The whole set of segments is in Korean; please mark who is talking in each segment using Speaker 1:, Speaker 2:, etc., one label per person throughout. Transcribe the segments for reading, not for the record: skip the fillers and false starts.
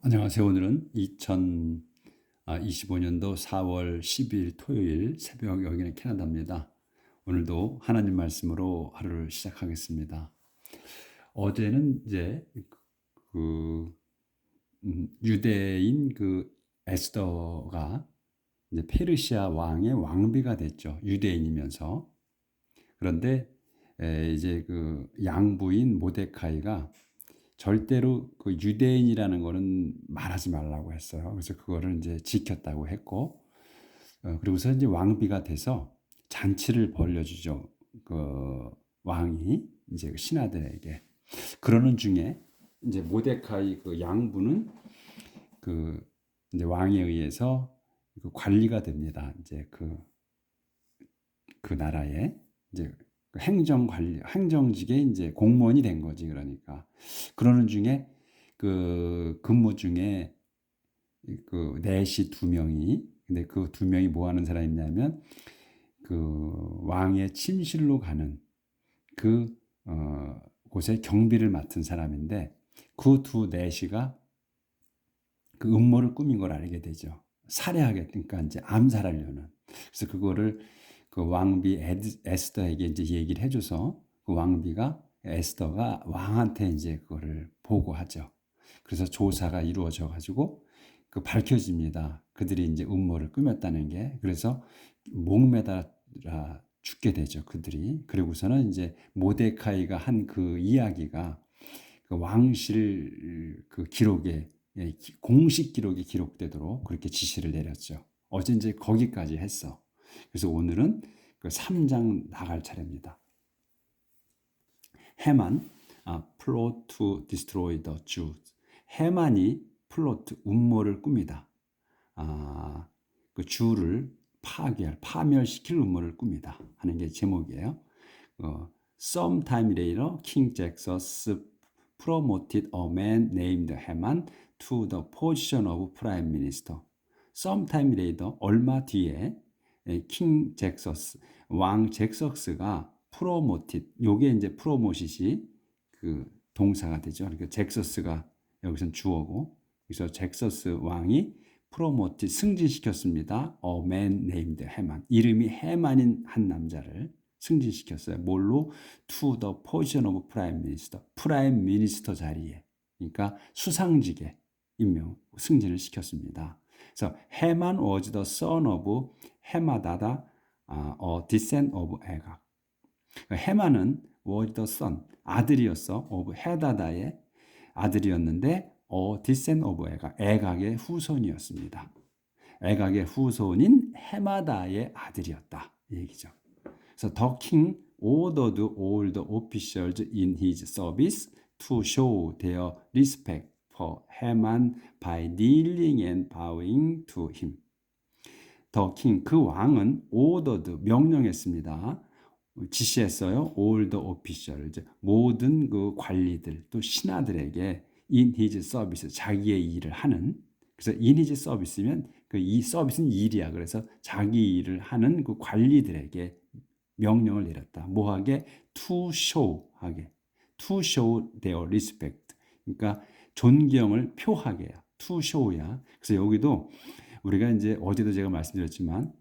Speaker 1: 안녕하세요. 오늘은 2025년도 4월 10일 토요일 새벽 여기는 캐나다입니다. 오늘도 하나님 말씀으로 하루를 시작하겠습니다. 어제는 이제 그 유대인 에스더가 이제 페르시아 왕의 왕비가 됐죠. 유대인이면서. 그런데 이제 그 양부인 모데카이가 절대로 그 유대인이라는 거는 말하지 말라고 했어요. 그래서 그거를 이제 지켰다고 했고, 그리고서 이제 왕비가 돼서 잔치를 벌려주죠. 그 왕이 이제 그 신하들에게. 그러는 중에 이제 모데카이 그 양부는 그 이제 왕에 의해서 그 관리가 됩니다. 이제 그 나라에 이제 행정 관리, 행정직에 이제 공무원이 된 거지. 그러니까 그러는 중에 그 근무 중에 그 내시 두 명이, 근데 그 두 명이 뭐 하는 사람이냐면 그 왕의 침실로 가는 그 곳에 경비를 맡은 사람인데, 그 두 내시가 그 음모를 꾸민 걸 알게 되죠. 살해하겠으니까 이제 암살하려는. 그래서 그거를 그 왕비 에스더에게 이제 얘기를 해줘서 그 왕비가 에스더가 왕한테 이제 그거를 보고하죠. 그래서 조사가 이루어져 가지고 그 밝혀집니다. 그들이 이제 음모를 꾸몄다는 게. 그래서 목매달아 죽게 되죠. 그들이. 그리고서는 이제 모데카이가 한 그 이야기가 그 왕실 그 기록에, 공식 기록이 기록되도록 그렇게 지시를 내렸죠. 어제 이제 거기까지 했어. 그래서 오늘은 그 3장 나갈 차례입니다. 해만, plot to destroy the Jews. 해만이 플로트, 음모를 꿉니다. 그 주를 파멸시킬 음모를 꿉니다. 하는 게 제목이에요. Sometime later, King Xerxes promoted a man named Haman to the position of prime minister. Sometime later, 얼마 뒤에 킹 잭서스, 왕 잭서스가 promoted, 요게 이제 프로모시시 그 동사가 되죠. 그러니까 잭서스가 여기선 주어고, 그래서 잭서스 왕이 프로모트 승진시켰습니다. A man named 해만, 이름이 해만인 한 남자를 승진시켰어요. 뭘로? To the position of prime minister, 프라임 미니스터 자리에, 그러니까 수상직에 승진을 시켰습니다. 그래서 해만 was the son of 헤마다다, a descendant of 애각. 해만은 was the son, 아들이었어. of 헤다다의 아들이었는데, descendant of 애각의 후손이었습니다. 애각의 후손인 해마다의 아들이었다, 이 얘기죠. 그래서 the king ordered all the officials in his service to show their respect for Haman by kneeling and bowing to him. The king, 그 왕은 ordered, 명령했습니다. 지시했어요. all the officials, 모든 그 관리들, 또 신하들에게 in his service, 자기의 일을 하는. 그래서 in his service면 그 이 서비스는 일이야. 그래서 자기 일을 하는 그 관리들에게 명령을 내렸다. 뭐하게? to show 하게. to show their respect. 그러니까 존경을 표하게야. to show야. 그래서 여기도 우리가 이제 어제도 제가 말씀드렸지만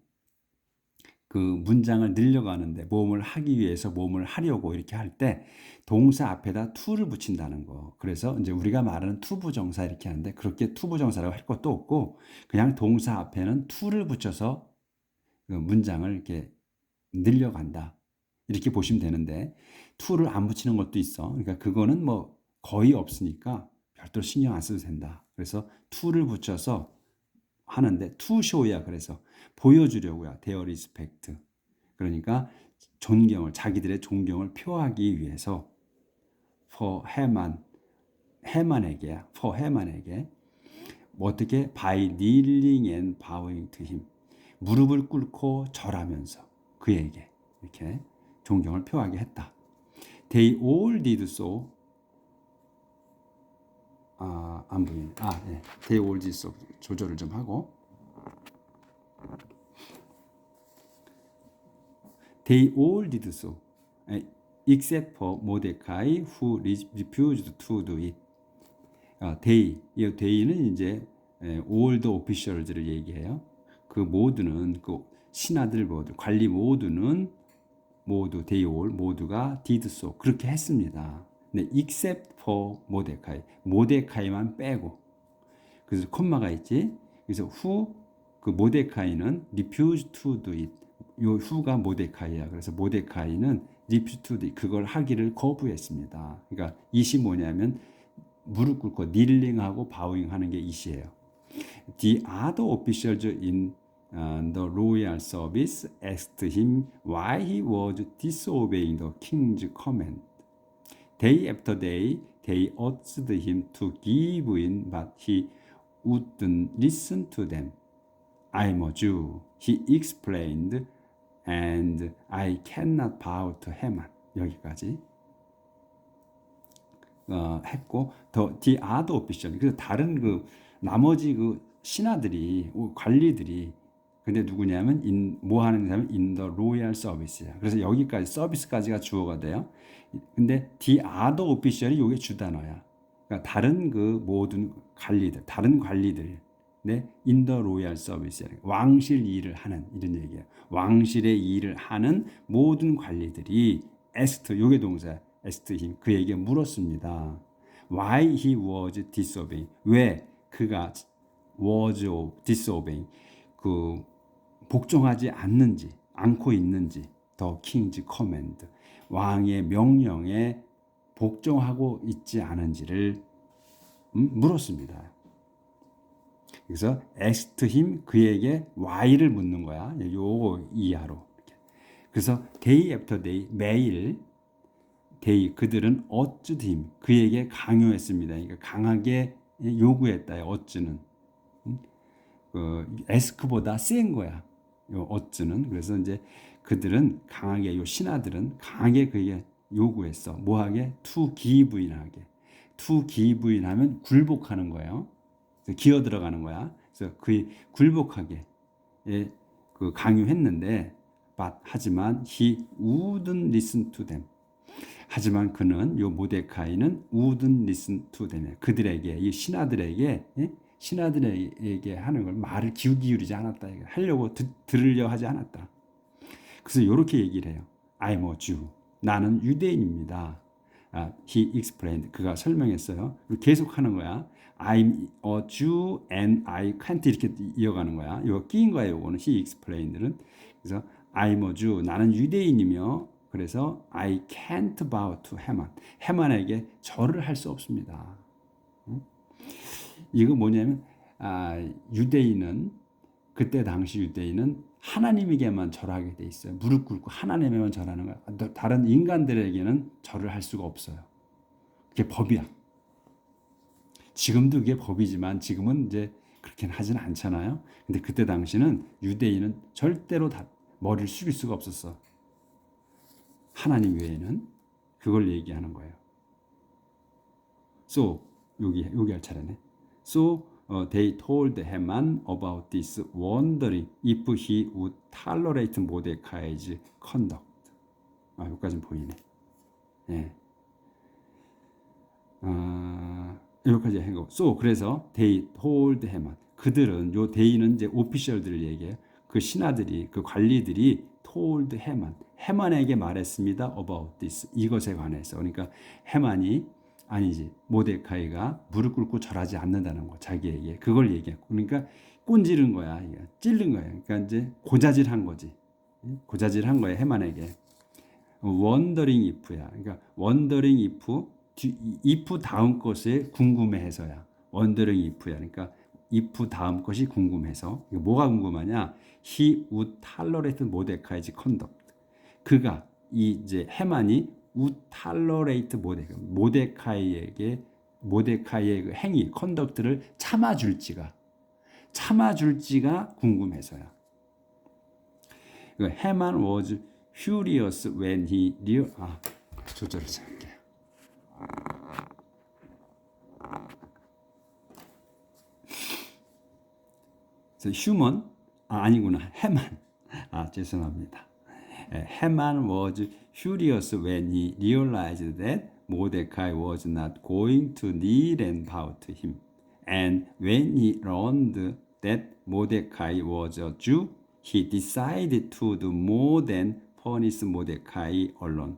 Speaker 1: 그 문장을 늘려가는데 모음을 하기 위해서 모음을 하려고 이렇게 할 때 동사 앞에다 to를 붙인다는 거. 그래서 이제 우리가 말하는 투부정사 이렇게 하는데 그렇게 투부정사라고 할 것도 없고 그냥 동사 앞에는 to를 붙여서 그 문장을 이렇게 늘려간다. 이렇게 보시면 되는데 to를 안 붙이는 것도 있어. 그러니까 그거는 뭐 거의 없으니까 별도로 신경 안 써도 된다. 그래서 to를 붙여서 하는데 to show야. 그래서 보여주려고요. their respect. 그러니까 존경을, 자기들의 존경을 표하기 위해서 for 해만에게 for 해만에게 어떻게 by kneeling and bowing to him, 무릎을 꿇고 절하면서 그에게 이렇게 존경을 표하게 했다. They all did so. 안 보이네. 네. They all did so. 조절을 좀 하고. They all did so, except for Mordecai, who refused to do it. 이 day는 이제 all the officials를 얘기해요. 그 모두는 그 신하들 모두 관리 모두는 모두 they all 모두가 did so 그렇게 했습니다. 네, except for 모데카이 모데카이만 빼고 그래서 콤마가 있지. 그래서 who 그 모데카이는 refused to do it. 요 who가 모데카이야. 그래서 모데카이는 refused to do it. 그걸 하기를 거부했습니다. 그러니까 이시 뭐냐면 무릎 꿇고 kneeling하고 bowing하는 게 이시예요. The other officials in the royal service asked him why he was disobeying the king's command. Day after day, they urged him to give in, but he wouldn't listen to them. I'm a Jew, he explained, and I cannot bow to Haman. 여기까지 했고, the other official. 그래서 다른 그 나머지 그 신하들이 관리들이 근데 누구냐면 뭐 하는 사람은 in the royal service야. 그래서 여기까지 서비스까지가 주어가 돼요. 근데 the other official이 요게 주단어야. 그러니까 다른 그 모든 관리들, 다른 관리들, 네, in the royal service, 왕실 일을 하는 이런 얘기예요. 왕실의 일을 하는 모든 관리들이 asked, 요게 동사야. asked him, 그에게 물었습니다. Why he was disobeying, 왜 그가 was disobeying, 그 복종하지 않고 있는지, the king's command, 왕의 명령에 복종하고 있지 않은지를 물었습니다. 그래서 asked him, 그에게 why를 묻는 거야. 요거 이하로. 그래서 day after day, 매일 day, 그들은 urged him, 그에게 강요했습니다. 그러니까 강하게 요구했다. urge는 ask보다 센 거야. 요 urge는. 그래서 이제 그들은 강하게, 요 신하들은 강하게 그에게 요구했어. 뭐하게? to give in 하게. to give in 하면 굴복하는 거예요. 기어 들어가는 거야. 그래서 그 굴복하게 그 강요했는데, 하지만 he wouldn't listen to them. 하지만 그는 요 모데카이는 wouldn't listen to them. 그들에게 이 신하들에게 하는 걸 말을 기울이지 않았다. 하려고 들으려 하지 않았다. 그래서 이렇게 얘기를 해요. I'm a Jew. 나는 유대인입니다. He explained. 그가 설명했어요. 계속 하는 거야. I'm a Jew and I can't 이렇게 이어가는 거야. 이거 끼인 거야. 이거는 he explained는. 그래서 I'm a Jew. 나는 유대인이며 그래서 I can't bow to Haman. 해만에게 절을 할 수 없습니다. 이거 뭐냐면 유대인은 그때 당시 유대인은 하나님에게만 절하게 돼 있어요. 무릎 꿇고 하나님에만 절하는 거야. 다른 인간들에게는 절을 할 수가 없어요. 그게 법이야. 지금도 그게 법이지만 지금은 이제 그렇게는 하진 않잖아요. 근데 그때 당시는 유대인은 절대로 다 머리를 숙일 수가 없었어. 하나님 외에는. 그걸 얘기하는 거예요. So 여기 할 차례네. So they told Haman about this, wondering if he would tolerate Mordecai's conduct. 여기까지는 보이네. 예. 여기까지 한 거. So 그래서 they told Haman. 그들은 요 they는 이제 오피셜들을 얘기해요. 그 신하들이, 그 관리들이 told Haman. 해만에게 말했습니다. about this. 이것에 관해서. 그러니까 해만이 아니지. 모데카이가 무릎 꿇고 절하지 않는다는 거. 자기에게. 그걸 얘기했고. 그러니까 꼰지른 거야. 찔른 거야. 그러니까 이제 고자질한 거지. 고자질한 거야. 해만에게. wondering if야. 그러니까 wondering if 다음 것에 궁금해해서야. wondering if야. 그러니까 if 다음 것이 궁금해서. 뭐가 궁금하냐? He would tolerate Mordecai's conduct. 그가 이제 해만이 would tolerate 모데카이의 그 행위, 컨덕트를 참아줄지가 궁금해서야. 해만 was furious when he 조절을 할게요. 휴먼 아니구나. 해만. 죄송합니다. Haman was furious when he realized that Mordecai was not going to kneel and bow to him. And when he learned that Mordecai was a Jew, he decided to do more than punish Mordecai alone.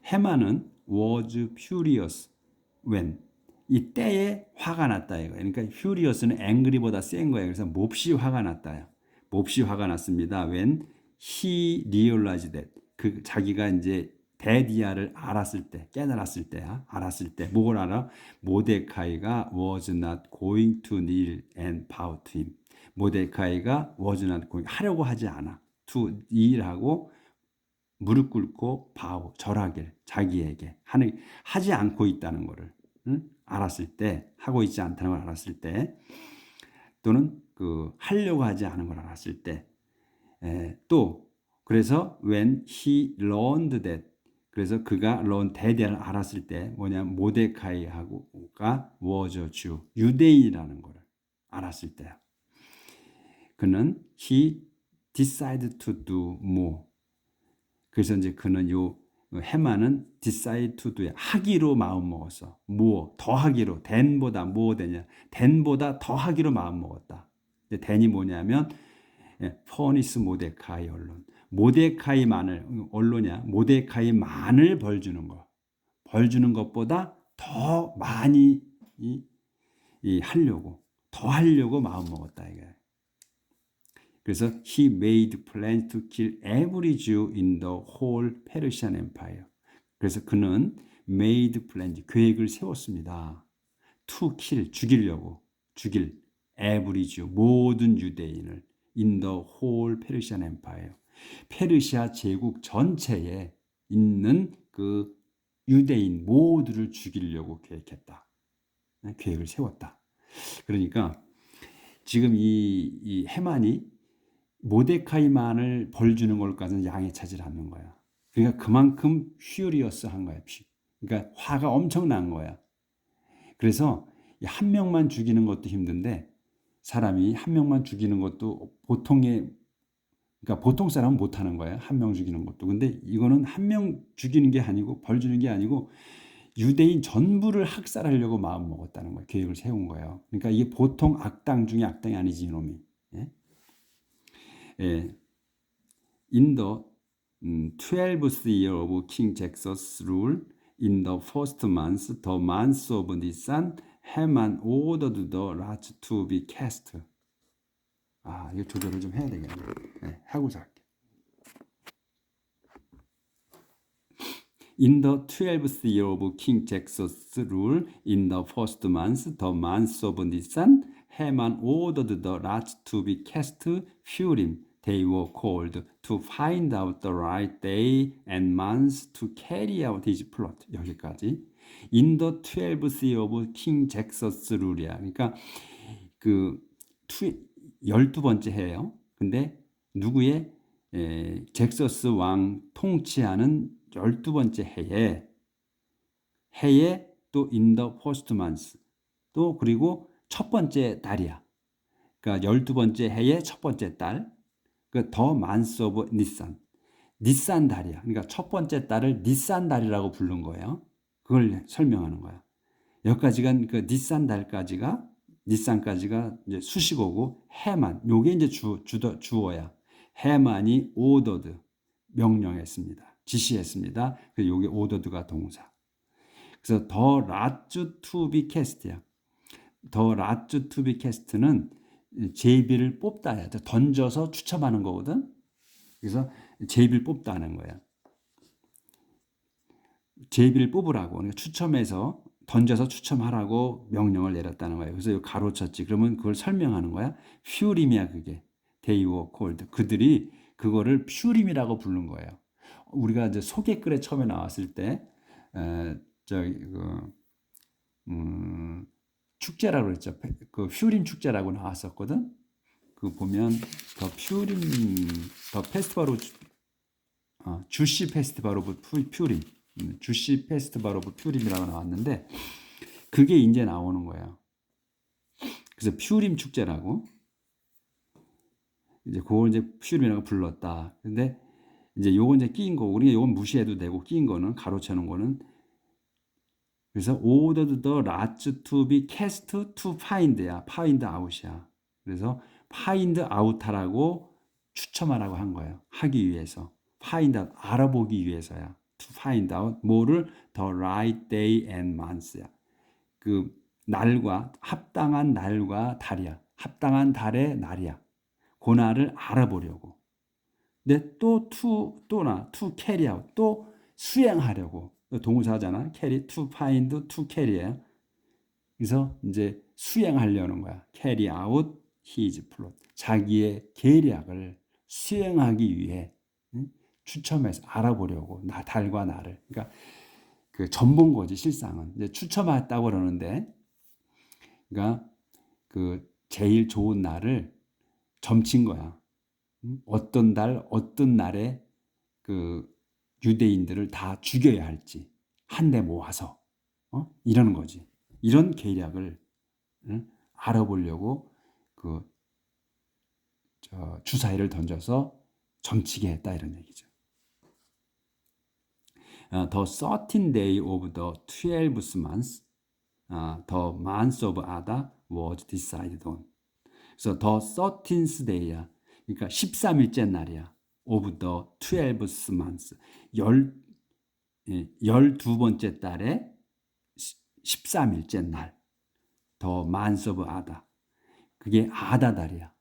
Speaker 1: 해만은 was furious when 이때에 화가 났다 이거. 그러니까 furious는 angry보다 센 거예요. 그래서 몹시 화가 났다요. 몹시 화가 났습니다. when he realized that 그 자기가 이제 데디아를 알았을 때, 깨달았을 때야. 알았을 때 뭘 알아? 모데카이가 was not going to kneel and bow to him. 모데카이가 was not going 하려고 하지 않아. to kneel하고 무릎 꿇고 바우 절하길 자기에게 하지 않고 있다는 것을 알았을 때 하고 있지 않다는 걸 알았을 때 또는 그 하려고 하지 않은 걸 알았을 때 또 그래서 when he learned that 그래서 그가 대대를 알았을 때 뭐냐 모데카이하고가 was a Jew 유대인이라는 것을 알았을 때야. 그는 he decided to do more 그래서 이제 그는 요 해만은 decide to do 하기로 마음 먹었어. 뭐 더 하기로 than보다 뭐 되냐? than보다 더 하기로 마음 먹었다. 근데 than이 뭐냐면 퍼니스 모데카이 언론. 모데카이만을 언론이야. 모데카이만을 벌 주는 거. 벌 주는 것보다 더 많이 하려고 더 하려고 마음 먹었다 이게. 그래서 he made plans to kill every Jew in the whole Persian Empire. 그래서 그는 made plans 계획을 세웠습니다. to kill 죽일 every Jew 모든 유대인을 in the whole Persian Empire. 페르시아 제국 전체에 있는 그 유대인 모두를 죽이려고 계획했다. 계획을 세웠다. 그러니까 지금 이 해만이 모데카이만을 벌 주는 걸까지는 양해 차질 않는 거야. 그러니까 그만큼 퓨리어스한 거야. 그러니까 화가 엄청난 거야. 그래서 한 명만 죽이는 것도 힘든데 사람이 한 명만 죽이는 것도 그러니까 보통 사람은 못 하는 거야. 한 명 죽이는 것도. 근데 이거는 한 명 죽이는 게 아니고 벌 주는 게 아니고 유대인 전부를 학살하려고 마음 먹었다는 거예요. 계획을 세운 거예요. 그러니까 이게 보통 악당 중에 악당이 아니지 이놈이. 예? In the 12th year of King Xerxes' rule, in the first month, the month of Nisan, Haman ordered the lots to be cast. 이거 조절을 좀 해야 되겠네. 하고자 할게. In the 12th year of King Xerxes' rule, in the first month, the month of Nisan, Haman ordered the lots to be cast Purim. They were called to find out the right day and month to carry out his plot. 여기까지. In the 12th year of King Xerxes' rule이야. 그러니까 그 12번째 해예요. 근데 누구의 잭서스 왕 통치하는 12번째 해에 또 in the first month 또 그리고 첫 번째 달이야. 그러니까 12번째 해의 첫 번째 달. 그 더 만스 오브 니산 달이야. 그러니까 첫 번째 달을 니산 달이라고 부른 거예요. 그걸 설명하는 거야. 여기까지가 그 니산까지가 이제 수식어고 해만 요게 이제 주어야. 해만이 오더드 명령했습니다. 지시했습니다. 그래서 요게 오더드가 동사. 그래서 더 라츠 투비 캐스트야. 더 라츠 투비 캐스트는 제비를 뽑다야. 던져서 추첨하는 거거든. 그래서 제비를 뽑다는 거야. 제비를 뽑으라고. 그러니까 추첨해서 던져서 추첨하라고 명령을 내렸다는 거예요. 그래서 가로쳤지. 그러면 그걸 설명하는 거야. 퓨림이야 그게. They were called. 그들이 그거를 퓨림이라고 부른 거예요. 우리가 이제 소개글에 처음에 나왔을 때 축제라고 그랬죠. 그 퓨림 축제라고 나왔었거든. 그 보면 더 페스티벌 오브 주시 페스티벌 오브 퓨림, 주시 페스티벌 오브 퓨림이라고 나왔는데 그게 이제 나오는 거예요. 그래서 퓨림 축제라고 이제 그걸 이제 퓨림이라고 불렀다. 근데 이제 요건 이제 끼인 거고, 우리가 요건 무시해도 되고, 끼인 거는, 가로채는 거는. 그래서 ordered the rats to be cast to find야. find out이야. 그래서 find out하라고 추첨하라고 한 거예요. 하기 위해서. find out, 알아보기 위해서야. to find out, 뭐를? the right day and month야. 그 날과, 합당한 날과 달이야. 합당한 달의 날이야. 그 날을 알아보려고. 근데 또 to carry out, 또 수행하려고. 동사잖아. carry, to find, to carry예요. 그래서 이제 수행하려는 거야. carry out his plot. 자기의 계략을 수행하기 위해 추첨해서 알아보려고. 달과 나를. 그러니까 그 전본 거지, 실상은. 이제 추첨했다고 그러는데, 그러니까 그 제일 좋은 날을 점친 거야. 어떤 날에 그 유대인들을 다 죽여야 할지 한데 모아서 이러는 거지. 이런 계략을 알아보려고 그 주사위를 던져서 점치게 했다 이런 얘기죠. The 13th day of the 12th month, the month of Adar was decided on. 그래서 the 13th day야. 그러니까 13일째 날이야. of the 12th month. 12번째 달에 13일째 날. the month of Adar. 그게 아다달이야.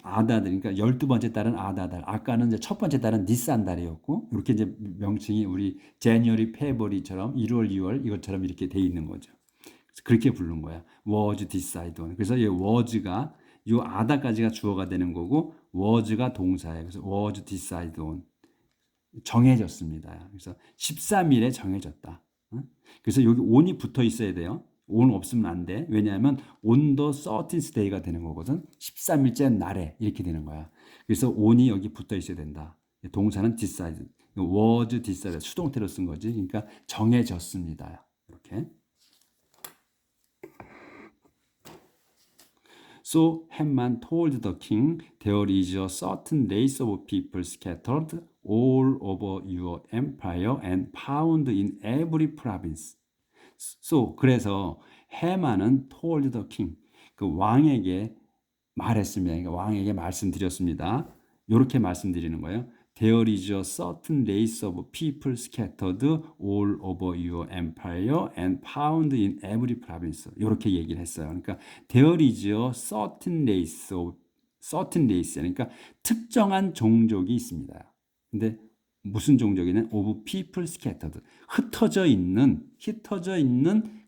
Speaker 1: 아다달. 그러니까 12번째 달은 아다달. 아까는 이제 첫 번째 달은 니산 달이었고, 이렇게 이제 명칭이 우리 제니어리, 페브리처럼 1월, 2월 이것처럼 이렇게 돼 있는 거죠. 그래서 그렇게 부른 거야. was decided on. 그래서 이 was가 이 아다까지가 주어가 되는 거고, was가 동사예요. 그래서 was decided on. 정해졌습니다. 그래서 13일에 정해졌다. 그래서 여기 on이 붙어 있어야 돼요. on 없으면 안 돼. 왜냐하면 on the 13th day가 되는 거거든. 13일째 날에 이렇게 되는 거야. 그래서 on이 여기 붙어 있어야 된다. 동사는 decide, was decided, 수동태로 쓴 거지. 그러니까 정해졌습니다. 이렇게. So Haman told the king, there is a certain race of people scattered all over your empire and found in every province. So 그래서 해만은 told the king, 그 왕에게 말했습니다. 그러니까 왕에게 말씀드렸습니다. 이렇게 말씀드리는 거예요. There is a certain race of people scattered all over your empire and found in every province. 이렇게 얘기를 했어요. 그러니까 there is a certain race of certain race. 그러니까 특정한 종족이 있습니다. 근데 무슨 종족이냐? of people scattered. 흩어져 있는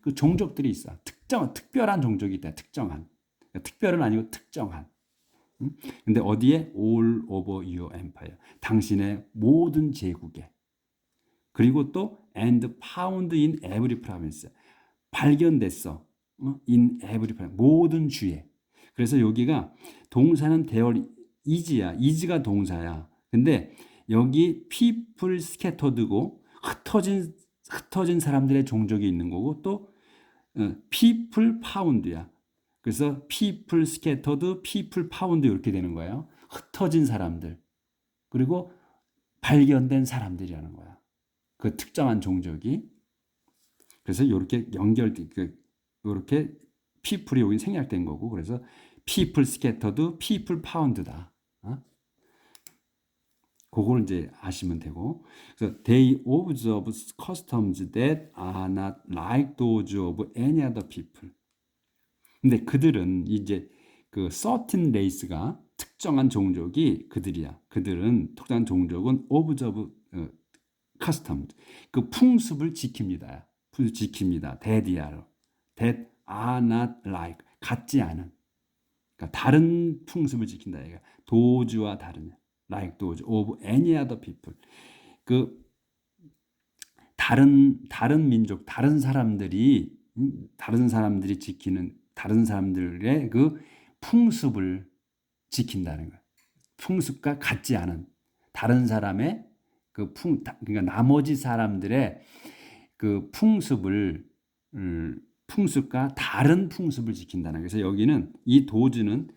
Speaker 1: 그 종족들이 있어. 특별한 종족이 있다. 특정한. 특별은 아니고 특정한. 근데 어디에? all over your empire. 당신의 모든 제국에. 그리고 또 and found in every province. 발견됐어. in every province. 모든 주에. 그래서 여기가 동사는 there is야. is가 동사야. 근데 여기 people scattered고 흩어진 사람들의 종족이 있는 거고 또 people found야. 그래서 people scattered, people found 이렇게 되는 거예요. 흩어진 사람들. 그리고 발견된 사람들이라는 거야. 그 특정한 종족이. 그래서 이렇게 이렇게 people이 여기 생략된 거고. 그래서 people scattered, people found다. 그걸 이제 아시면 되고. 그래서 they observe customs that are not like those of any other people. 근데 그들은 이제 그 certain race가 특정한 종족이 그들이야. 그들은 특정한 종족은 observe customs. 그 풍습을 지킵니다. 지킵니다. that are not like. 같지 않은. 그러니까 다른 풍습을 지킨다. 도주와 다른. like those of any other people. 그 다른 민족, 다른 사람들이 지키는 다른 사람들의 그 풍습을 지킨다는 거예요. 풍습과 같지 않은 다른 사람의 그 그러니까 나머지 사람들의 그 풍습과 다른 풍습을 지킨다는 거예요. 그래서 여기는 이 도주는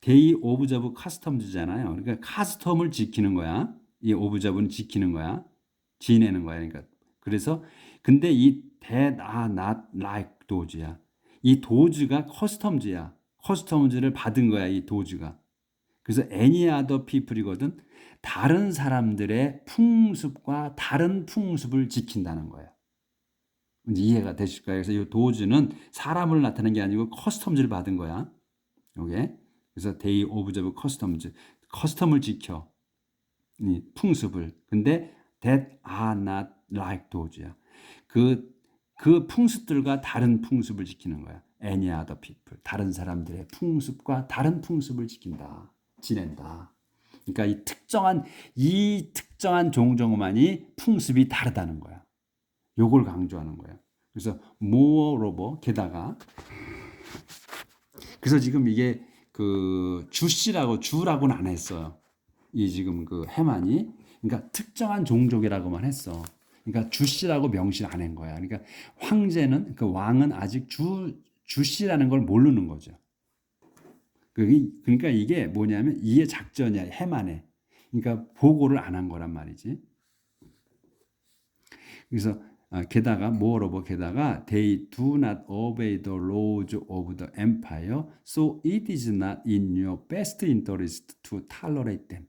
Speaker 1: 데이 오브 저브 카스텀즈잖아요. 그러니까 카스텀을 지키는 거야. 이 오브저브는 지키는 거야. 지내는 거야. 그러니까 그래서 근데 이 that are not like those야. 이 those가 커스텀즈야. 커스텀즈를 받은 거야, 이 those가. 그래서 any other people이거든. 다른 사람들의 풍습과 다른 풍습을 지킨다는 거야. 이제 이해가 되실까요? 그래서 이 those는 사람을 나타내는 게 아니고 커스텀즈를 받은 거야. 요게. 그래서 they observe customs. 커스텀을 지켜. 이 풍습을. 근데 that are not like those야. 그 풍습들과 다른 풍습을 지키는 거야. any other people. 다른 사람들의 풍습과 다른 풍습을 지킨다. 지낸다. 그러니까 이 특정한 종족만이 풍습이 다르다는 거야. 요걸 강조하는 거야. 그래서 moreover 게다가 그래서 지금 이게 그 주라고는 안 했어요. 이 지금 그 해만이 그러니까 특정한 종족이라고만 했어. 그러니까 주씨라고 명시를 안 한 거야. 그러니까 황제는 그 왕은 아직 주씨라는 걸 모르는 거죠. 그러니까 이게 뭐냐면 이해 작전이야. 해만에. 그러니까 보고를 안 한 거란 말이지. 그래서 게다가 moreover 게다가 they do not obey the laws of the empire, so it is not in your best interest to tolerate them.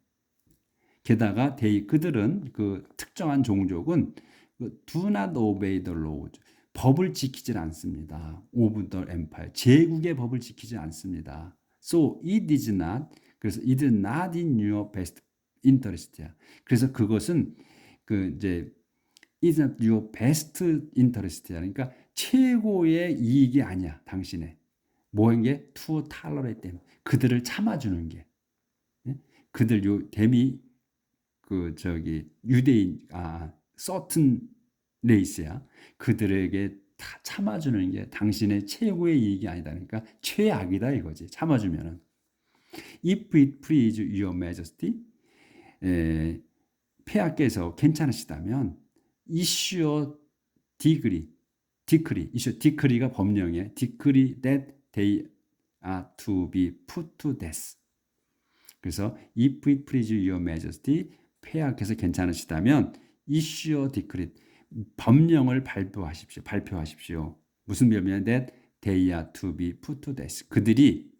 Speaker 1: 게다가 그들은 그 특정한 종족은 do not obey the laws 법을 지키질 않습니다. of the empire 제국의 법을 지키지 않습니다. So it is not 그래서 it is not in your best interest야. 그래서 그것은 그 이제 it is not your best interest야. 그러니까 최고의 이익이 아니야. 당신의 뭐인 게 to tolerate them 그들을 참아주는 게 그들 댐이 그 유대인 certain 레이스야. 그들에게 다 참아주는 게 당신의 최고의 이익이 아니다. 그러니까 최악이다 이거지. 참아주면은 if it please your majesty 폐하께서 괜찮으시다면 issue decree가 법령이에요. decree that they are to be put to death. 그래서 if it please your majesty 폐하께서 괜찮으시다면 issue decree 법령을 발표하십시오. 무슨 법령? that they are to be put to death. 그들이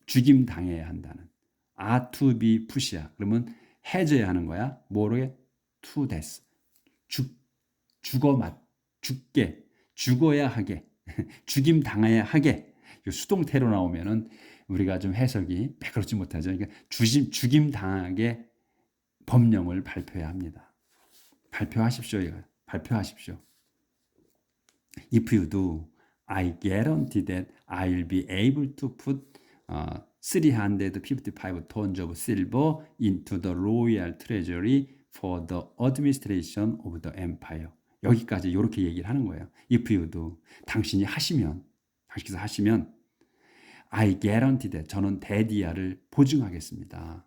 Speaker 1: 죽임 당해야 한다는. are to be put이야. 그러면 해줘야 하는 거야. 뭐로 to death. 죽어야 하게. 죽임 당해야 하게. 수동태로 나오면은 우리가 좀 해석이 매끄럽지 못하죠. 그러니까 죽임 당하게 법령을 발표해야 합니다. 발표하십시오. 발표하십시오. If you do, I guarantee that I'll be able to put 355 tons of silver into the royal treasury for the administration of the empire. 여기까지 이렇게 얘기를 하는 거예요. If you do, 당신께서 하시면 I guarantee that 저는 대디아를 보증하겠습니다.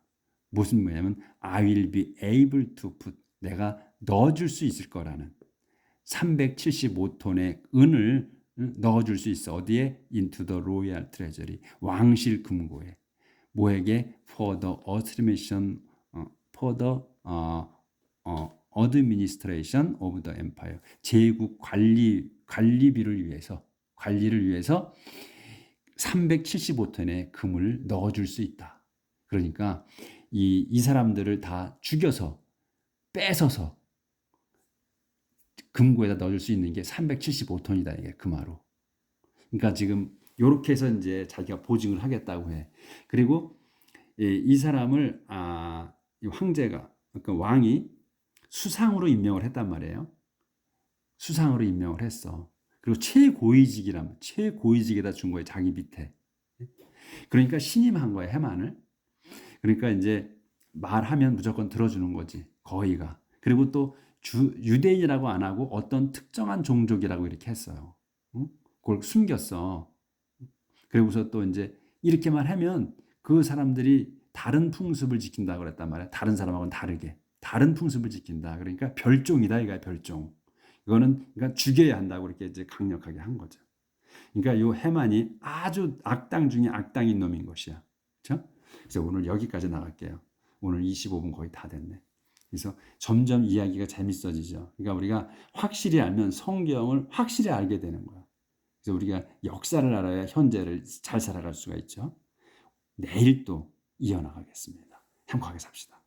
Speaker 1: 무슨 뭐냐면 I will be able to put 내가 넣어줄 수 있을 거라는 375톤의 은을 넣어줄 수 있어. 어디에? Into the royal treasury. 왕실 금고에. 뭐에게? For the administration of the empire. 제국 관리를 위해서 375톤의 금을 넣어줄 수 있다. 그러니까 이 사람들을 다 죽여서 뺏어서 금고에다 넣어줄 수 있는 게 375톤이다 이게 금화로. 그러니까 지금 이렇게 해서 이제 자기가 보증을 하겠다고 해. 그리고 이 사람을 이 황제가 그러니까 왕이 수상으로 임명을 했단 말이에요. 수상으로 임명을 했어. 그리고 최고위직에다 준 거예요. 자기 밑에. 그러니까 신임한 거예요. 해만을. 그러니까 이제 말하면 무조건 들어주는 거지. 거의가. 그리고 또 유대인이라고 안 하고 어떤 특정한 종족이라고 이렇게 했어요. 그걸 숨겼어. 그리고서 또 이제 이렇게만 하면 그 사람들이 다른 풍습을 지킨다고 그랬단 말이야. 다른 사람하고는 다르게. 다른 풍습을 지킨다. 그러니까 별종이다. 이거야, 별종. 이거는 그러니까 죽여야 한다고 이렇게 이제 강력하게 한 거죠. 그러니까 이 해만이 아주 악당 중에 악당인 놈인 것이야. 그렇죠? 그래서 오늘 여기까지 나갈게요. 오늘 25분 거의 다 됐네. 그래서 점점 이야기가 재밌어지죠. 그러니까 우리가 확실히 알면 성경을 확실히 알게 되는 거야. 그래서 우리가 역사를 알아야 현재를 잘 살아갈 수가 있죠. 내일 또 이어나가겠습니다. 행복하게 삽시다.